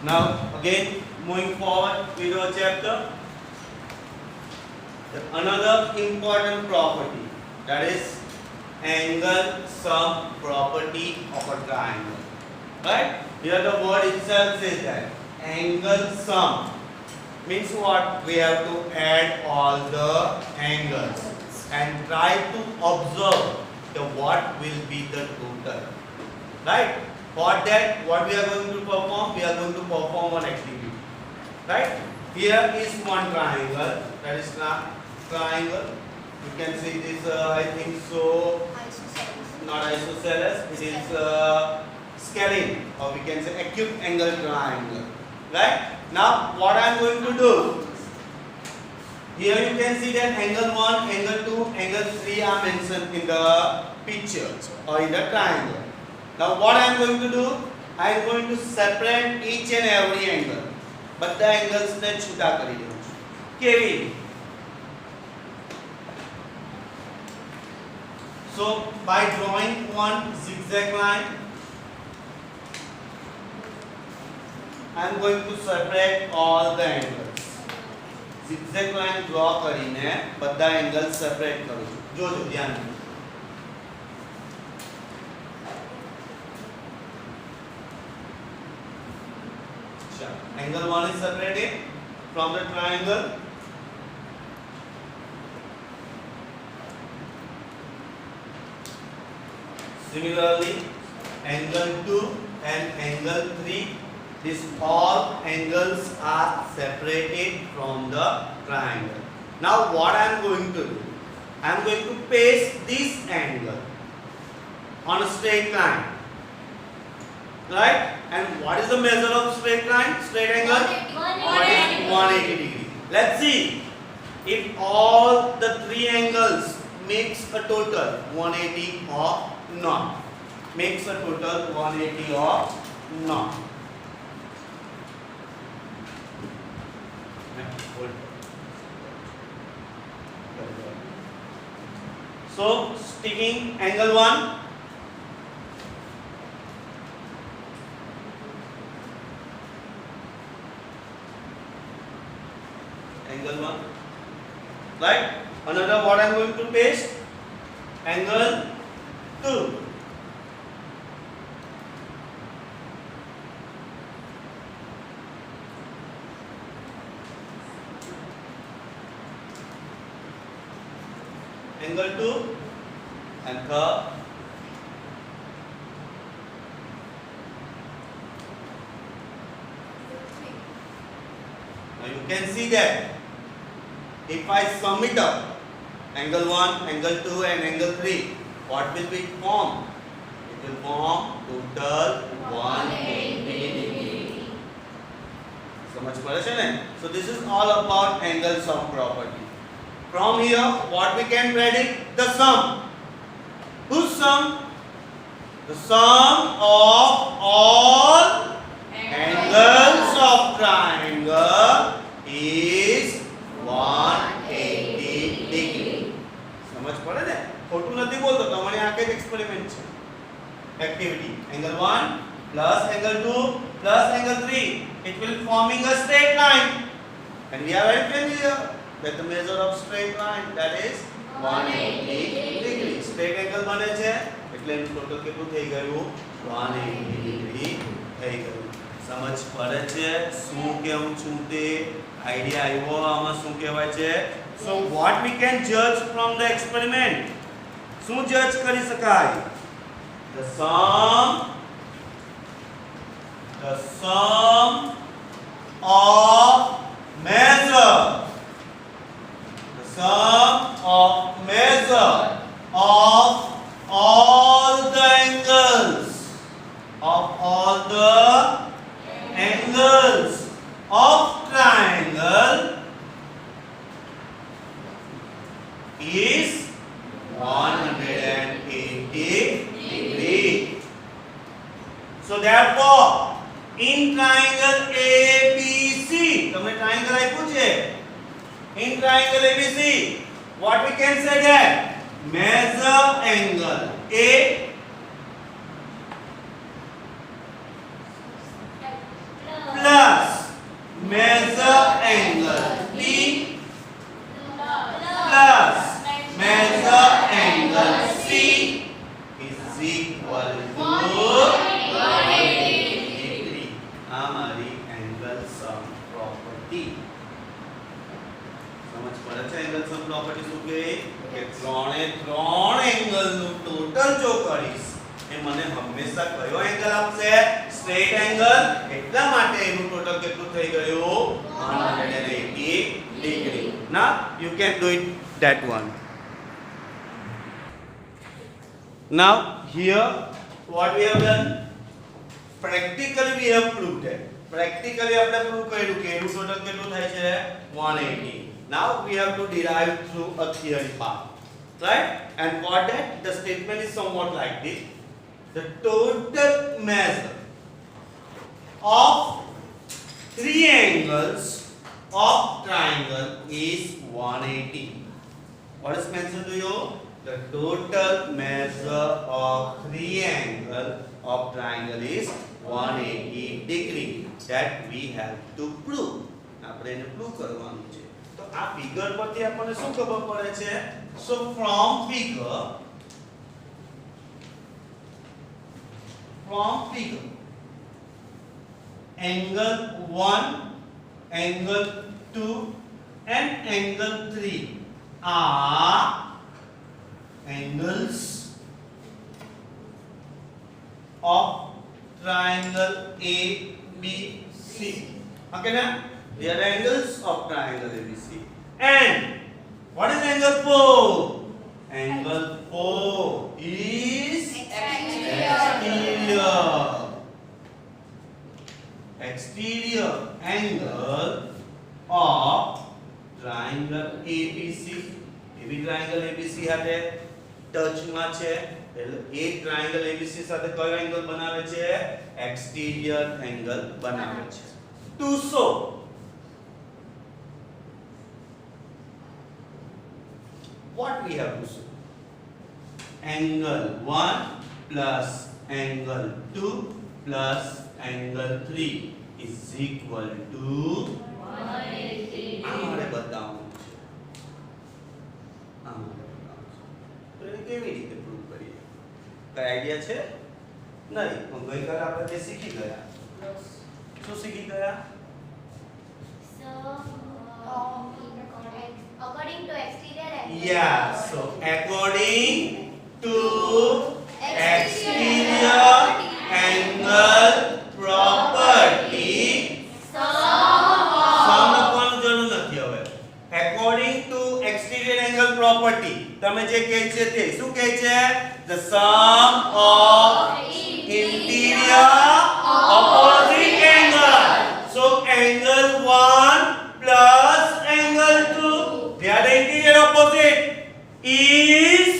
Now again moving forward with our chapter, another important property, that is angle sum property of a triangle. Right? Here the word itself says that angle sum means what? We have to add all the angles and try to observe the what will be the total. Right? For that, what we are going to perform? We are going to perform one activity. Right? Here is one triangle. That is triangle. You can see this. I think so. Not isosceles. It is scalene, or we can say acute angle triangle. Right? Now, what I am going to do? Here you can see that angle 1, angle 2, angle 3 are mentioned in the picture or in the triangle. Now what I am going to do? I am going to separate each and every angle. બધા angles ને છૂટા કરી દઉં છું. કેવી? So by drawing one zigzag line, I am going to separate all the angles. Zigzag line draw કરીને બધા angles separate કરું છું. જોજો ધ્યાન. Angle 1 is separated from the triangle. Similarly, angle 2 and angle 3, these all angles are separated from the triangle. Now what I am going to do? I am going to paste this angle on a straight line. Right? And what is the measure of straight line? Straight angle? 180 degree. Let's see if all the three angles makes a total 180 or not. Makes a total 180 or not. So sticking angle 1. Angle 1, right? Another what I am going to paste? Angle 2. Angle 2 and curve. Now you can see that if I sum it up, angle 1, angle 2 and angle 3, what will be formed? It will form total 180 degree. समझ पड़े છે ને? So this is all about angle sum property. From here, what we can predict? The sum. Whose sum? The sum of all angles of triangle is 180 degree. समझ पड़े ने? खोटू નથી બોલતો, તમારે આ કઈ એક્સપેરિમેન્ટ છે. Activity angle 1 plus angle 2 plus angle 3, it will forming a straight line, and we are very familiar that the measure of straight line, that is 180 degree. Straight angle બને છે એટલે એનું ટોટલ કેટલું થઈ ગયું? 180 degree થઈ ગયું. સમજ પડે છે શું કેવું છું તે? આઈડિયા આવ્યો આમાં શું કહેવાય છે? So what we can judge from the experiment? શું જજ કરી શકાય? The sum of measure. The sum of measure of all the angles of triangle is 180 degree. So therefore, in triangle ABC, તમને triangle આપ્યું છે. In triangle ABC, what we can say that measure angle A plus straight angle એટલા માટે એનું total કેટલું થઈ ગયું 180 degree. Now you can do it that one. Now here what we have done, practically we have proved that. Practically આપણે prove કર્યું કે એનું ટોટલ કેટલું થાય છે 180. Now we have to derive through a theory part, right? And for that the statement is somewhat like this: the total measure of three angles of triangle is 180. What is mentioned to you? The total measure of three angle of triangle is 180 degree. That we have to prove. આપણે એને prove કરવાનું છે. તો આ figure પરથી આપણને શું ખબર પડે છે? So from figure angle 1, angle 2 and angle 3 are angles of triangle ABC. Okay na? They are angles of triangle ABC. And what is angle 4? Angle 4 is exterior angle of triangle ABC. એવી triangle ABC સાથે ટચમાં છે એટલે એ triangle ABC સાથે કયો angle બનાવે છે? exterior angle બનાવે છે. To show what we have to show, angle 1 plus angle 2 plus angle 3 is equal to 180. અમારે બતાવવાનું છે. તો એને કેવી રીતે પ્રૂવ કરીએ? કઈ આઈડિયા છે? નહીં. ગઈકાલે આપણે જે શીખી ગયા. શું શીખી ગયા? According to exterior angle. Yeah, so according to exterior angle property, sum લખવાનું જરૂર નથી હવે. According to exterior angle property, તમે જે કહે છે તે શું કહે છે? The sum of interior opposite angle. So angle 1 plus angle 2, they are the interior opposite, is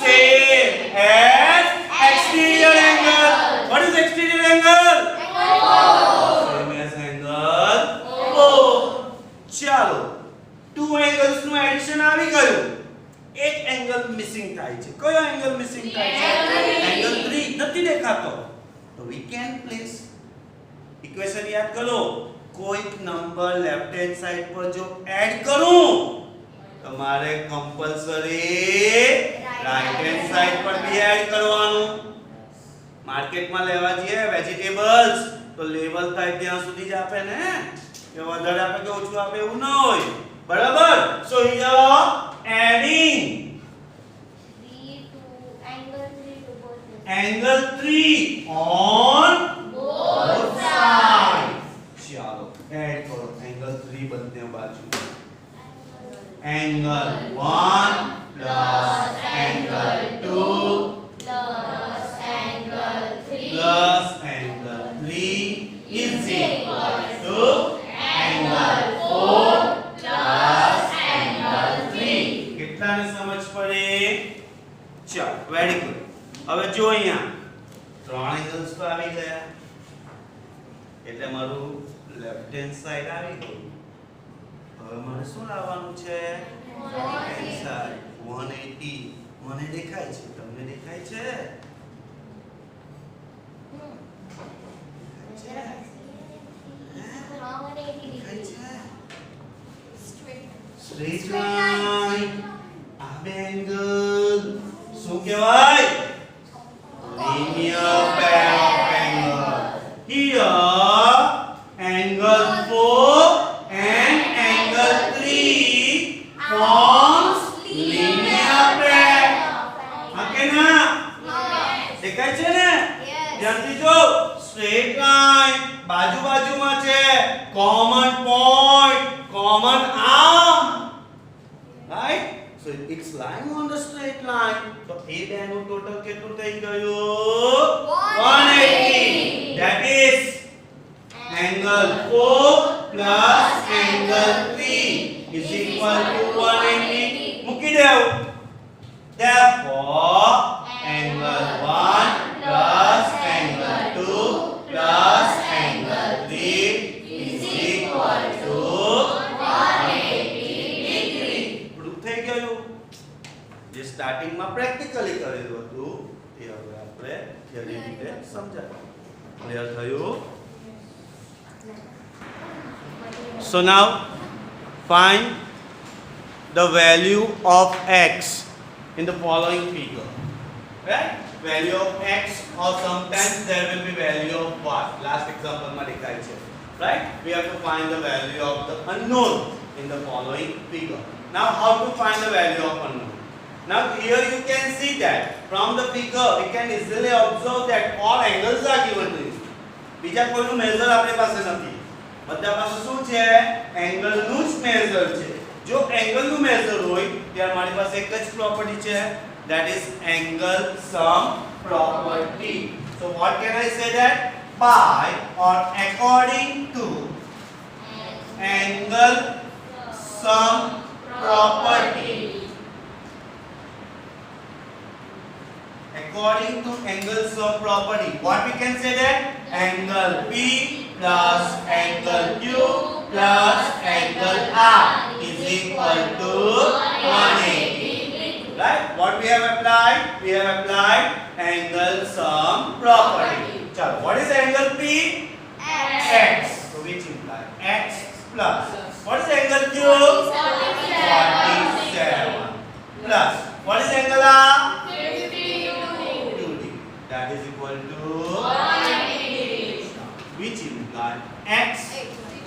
same as exterior angle. What is exterior angle? Same as angle 4. ચાલો, two angles નું એડિશન આવી ગયું. એક એંગલ મિસિંગ થાય છે. કયો angle missing થાય છે? એંગલ 3 નથી દેખાતો. તો we can place इक्वेशन याद करो. कोई नंबर लेफ्ट हैंड साइड पर जो ऐड करूं તમારે कंपलसरी राइट हैंड साइड पर भी ऐड करवानो. मार्केट में लेवा जઈએ वेजिटेबल्स तो लेवल થાય ત્યાં સુધી જ આપે ને, કે વધારે આપે કે ઓછું આપે એવું ન હોય. બરાબર? સો here adding angle 3 on both sides. चलो ऐड करो एंगल 3 बनते हैं बाजू. Angle 1 plus angle 2 plus angle 3 is equal to angle 4 plus angle 3. કેટલાને સમજ પડે? ચાલો વેરી ગુડ. હવે જો અહીંયા ત્રણ એંગલ્સ તો આવી ગયા એટલે મારું લેફ્ટ હેન્ડ સાઈડ આવી ગયું. હવે મારે શું લાવવાનું છે? Right hand side 180. મને દેખાય છે, તમને દેખાય છે? Straight line. આ બે એંગલ શું કહેવાય? linear pair of angle. Here angle 4 and angle 3 forms linear pair. Okay na? દેખાય છે ને? ધ્યાન ધ્યાનથી જો સ્ટ્રેટ લાઈન બાજુમાં છે common point common arm right so it's lying on the straight line તો એ બે નું ટોટલ કેટલું થઈ ગયું 180 that is angle 4 plus angle 3 is equal to 180 મૂકી દેવ therefore angle 1 plus angle 2 plus angle 3 is equal to 180 proof થઈ ગયું જે સ્ટાર્ટિંગ માં પ્રેક્ટિકલી કરેલું હતું એ હવે આપણે થિયરી રીતે સમજાવીએ ક્લિયર થયું so now find the value of x in the following figure right value of x or sometimes there will be value of y last example ma dekhai che right we have to find the value of the unknown in the following figure now how to find the value of unknown now here you can see that from the figure we can easily observe that all angles are given to you બીજા કોઈનું measure આપણી પાસે નથી બધા પાસે શું છે angle નું જ મેઝર છે જો એંગલ નું મેઝર હોય ત્યારે મારી પાસે એક જ પ્રોપર્ટી છે that is angle sum property so what can I say that by or according to angle sum property according to angle sum property what we can say that angle P plus angle Q plus angle R is equal to 180 right what we have applied angle sum property chalo what is angle P x so which implies x plus what is angle Q 47 plus what is angle R 52 that is equal to 180 which implies x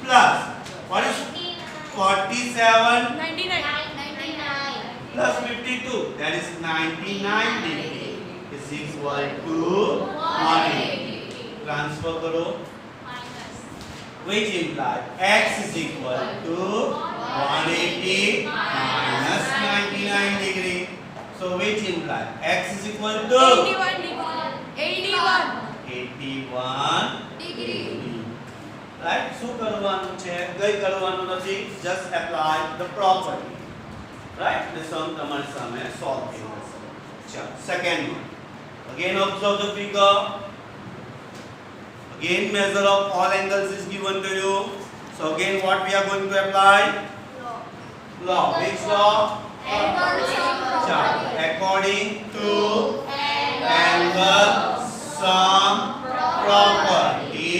plus what is 47 plus 52 that is 99 degree is equal to 180 transfer karo which implies x is equal to 180 minus 99 degree so which implies x is equal to 81 degree right શું કરવાનું છે કઈ કરવાનું નથી just apply the property right the sum તમારી સામે solve થઈ જશે ચાલો second one again observe the figure again measure of all angles is given to you so again what we are going to apply law which law ચાલો according to angle sum property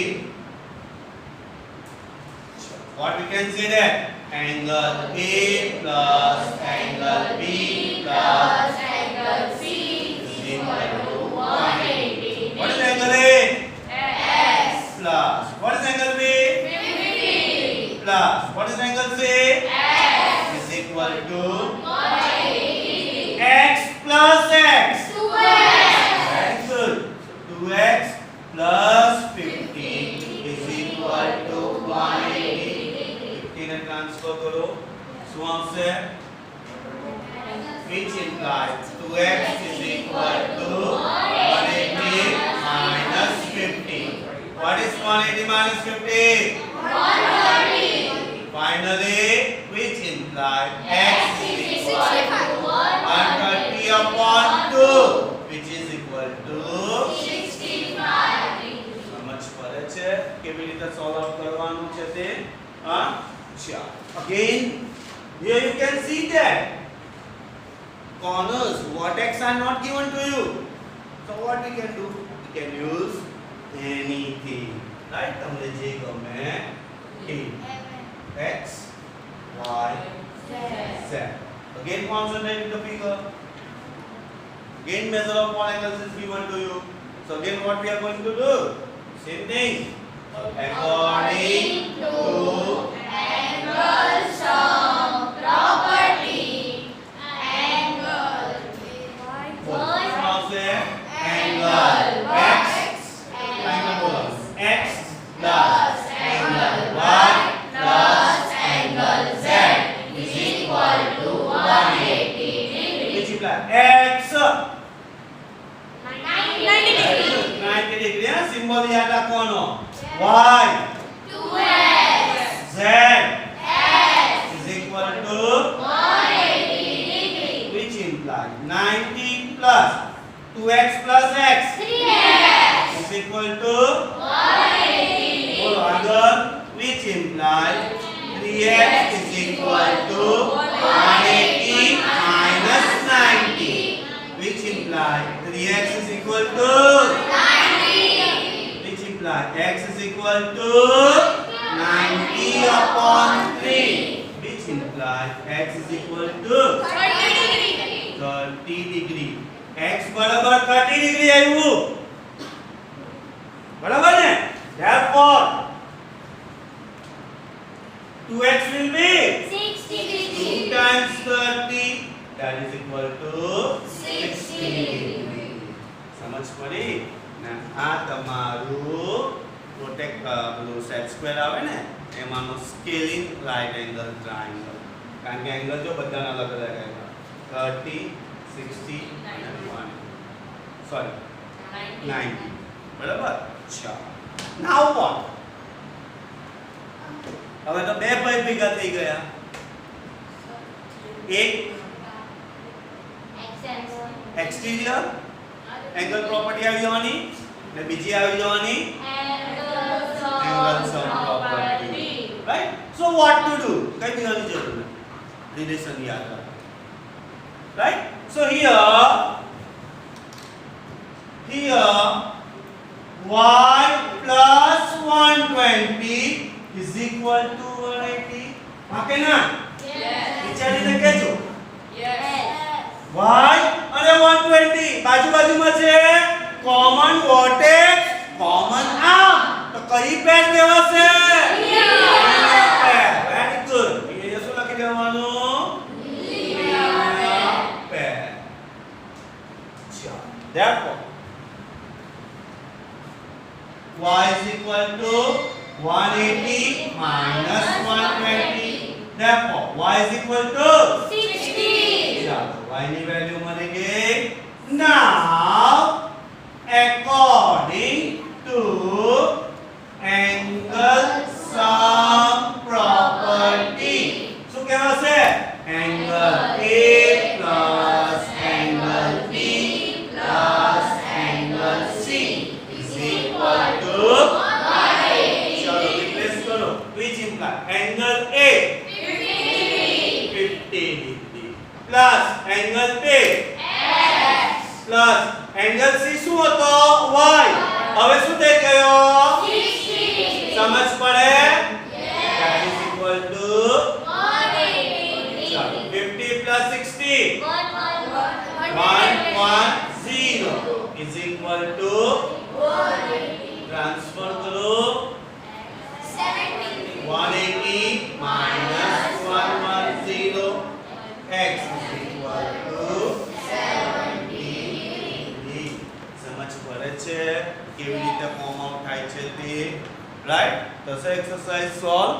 what we can say that angle A plus angle B plus angle C is equal to 180 what is angle A x plus what is angle B 50 plus what is angle C x is equal to 180 x plus x 2x very good 2x plus 50 is equal to 180 15 ને transfer કરો શું આવશે which implies 2x is equal to 180 minus 50 what is 180 minus 50 130 finally which implies x is equal to 130 upon 2 which is equal to 65 સમજ પડે છે કેવી રીતે solve out કરવાનું છે તે હા ચા again here you can see that corners vertex are not given to you so what we can do we can use anything right તમને જે ગમે એ x y z again concentrate with the figure again measure of all angles is given to you so again what we are going to do same thing according to angle sum property angle angle x આંકડો યાદ રાખવાનો y 2x z x is equal to 180 degree. which implies 90 plus 2x plus x 3x is equal to 180 બોલો આગળ which implies 3x is equal to 180 minus 90 which implies 3x is equal to 90. which implies x is equal to 90 upon 3 which implies x is equal to 30 degree. 30 degree x બરાબર 30 degree આવ્યું બરાબર ને therefore 2x will be 60 2 degree. times 30 that is equal to 60 degree સમજ પડી ને આ તમારું protect પેલું સેટ સ્ક્વેર આવે ને એમાંનો સ્કેલિંગ રાઈટ એંગલ ટ્રાયેંગલ કારણ કે એંગલ જો બધાના અલગ અલગ આવ્યા 30 60 અને 1 સોરી 90 બરાબર ચાલો નાઉ વોટ હવે તો બે ભાઈ ભેગા થઈ ગયા એક એક્સટીરિયર એંગલ પ્રોપર્ટી આવી જવાની ને બીજી આવી જવાની angle sum property right so what to do કઈ દેવાની જરૂર નથી રિલેશન યાદ રાખો right so here y plus 120 is equal to 180 okay ના વિચારીને કહેજો y અને 120 બાજુ-બાજુમાં છે કોમન વર્ટેક્સ કોમન આર્મ તો કઈ પેર કહેવાશે પેર વેરી ગુડ એ શું લખી દેવાનું પેર ચાલો therefore y is equal to 180 minus 120 therefore y is equal to 60. ચાલો y ની વેલ્યુ મળી ગઈ now according to angle sum property શું કહેવાશે angle a plus angle b plus angle c is equal to ચાલો રિપ્લેસ કરો which implies angle a 50 degree plus angle b X plus angle c શું હતો y હવે શું થઈ ગયો 60. સમજ પડે that is equal to 180 ચાલો 50 plus 60 110 is equal to transfer કરો 70. 180 minus 110 x is equal to 70 degree સમજ પડે છે કેવી રીતે ફોર્મ આઉટ થાય છે તે રાઈટ તો એક્સરસાઇઝ સોલ્વ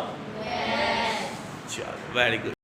ચાલો વેરી ગુડ